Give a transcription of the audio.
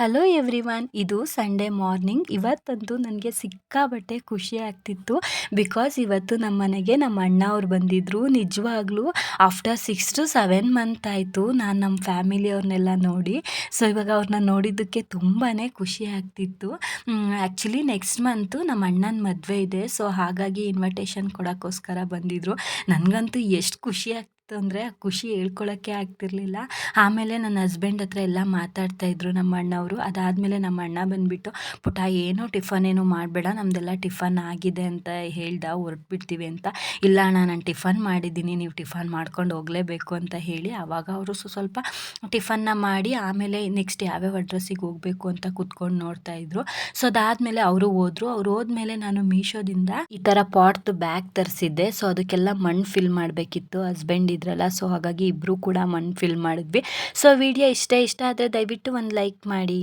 Hello everyone, ಇದು Sunday morning. ಇವತ್ತಂತೂ ನನಗೆ ಸಿಕ್ಕಾಬಟ್ಟೆ ಖುಷಿ ಆಗ್ತಿತ್ತು. ಬಿಕಾಸ್ ಇವತ್ತು ನಮ್ಮ ಮನೆಗೆ ನಮ್ಮ ಅಣ್ಣ ಅವ್ರು ಬಂದಿದ್ದರು. ನಿಜವಾಗ್ಲೂ ಆಫ್ಟರ್ 6 to 7 ಮಂತ್ ಆಯಿತು ನಾನು ನಮ್ಮ ಫ್ಯಾಮಿಲಿಯವ್ರನ್ನೆಲ್ಲ ನೋಡಿ. ಸೊ ಇವಾಗ ಅವ್ರನ್ನ ನೋಡಿದ್ದಕ್ಕೆ ತುಂಬಾ ಖುಷಿ ಆಗ್ತಿತ್ತು. ಆ್ಯಕ್ಚುಲಿ ನೆಕ್ಸ್ಟ್ ಮಂತು ನಮ್ಮ ಅಣ್ಣನ ಮದುವೆ ಇದೆ. ಸೊ ಹಾಗಾಗಿ ಇನ್ವಿಟೇಷನ್ ಕೊಡೋಕ್ಕೋಸ್ಕರ ಬಂದಿದ್ದರು. ನನಗಂತೂ ಎಷ್ಟು ಖುಷಿ ಆಗ್ತಿತ್ತು ಅಂದರೆ ಆ ಖುಷಿ ಹೇಳ್ಕೊಳಕ್ಕೆ ಆಗ್ತಿರ್ಲಿಲ್ಲ. ಆಮೇಲೆ ನನ್ನ ಹಸ್ಬೆಂಡ್ ಹತ್ರ ಎಲ್ಲ ಮಾತಾಡ್ತಾಯಿದ್ರು ನಮ್ಮ ಅಣ್ಣವರು. ಅದಾದಮೇಲೆ ನಮ್ಮ ಅಣ್ಣ ಬಂದುಬಿಟ್ಟು, ಪುಟ್ಟ ಏನೋ ಟಿಫನ್ ಏನು ಮಾಡಬೇಡ, ನಮ್ಮದೆಲ್ಲ ಟಿಫನ್ ಆಗಿದೆ ಅಂತ ಹೇಳ್ದ, ಹೊರಟ್ಬಿಡ್ತೀವಿ ಅಂತ. ಇಲ್ಲ ಅಣ್ಣ ನಾನು ಟಿಫನ್ ಮಾಡಿದ್ದೀನಿ, ನೀವು ಟಿಫನ್ ಮಾಡ್ಕೊಂಡು ಹೋಗಲೇಬೇಕು ಅಂತ ಹೇಳಿ ಆವಾಗ ಅವರು ಸ್ವಲ್ಪ ಟಿಫನ್ನ ಮಾಡಿ ಆಮೇಲೆ ನೆಕ್ಸ್ಟ್ ಯಾವ್ಯಾವ ಅಡ್ರೆಸ್ಸಿಗೆ ಹೋಗಬೇಕು ಅಂತ ಕೂತ್ಕೊಂಡು ನೋಡ್ತಾಯಿದ್ರು. ಸೊ ಅದಾದಮೇಲೆ ಅವರು ಹೋದರು. ಅವ್ರು ಹೋದ್ಮೇಲೆ ನಾನು ಮೀಶೋದಿಂದ ಈ ಥರ ಪಾಟ್ದು ಬ್ಯಾಗ್ ತರಿಸಿದ್ದೆ. ಸೊ ಅದಕ್ಕೆಲ್ಲ ಮಣ್ಣು ಫಿಲ್ ಮಾಡಬೇಕಿತ್ತು. ಹಸ್ಬೆಂಡ್ ಇದ್ರಲ್ಲ, ಸೊ ಹಾಗಾಗಿ ಇಬ್ಬರು ಕೂಡ ಮಣ್ಣು ಫಿಲ್ ಮಾಡಿದ್ವಿ. ಸೊ ವಿಡಿಯೋ ಇಷ್ಟ ಆದರೆ ದಯವಿಟ್ಟು ಒಂದು ಲೈಕ್ ಮಾಡಿ.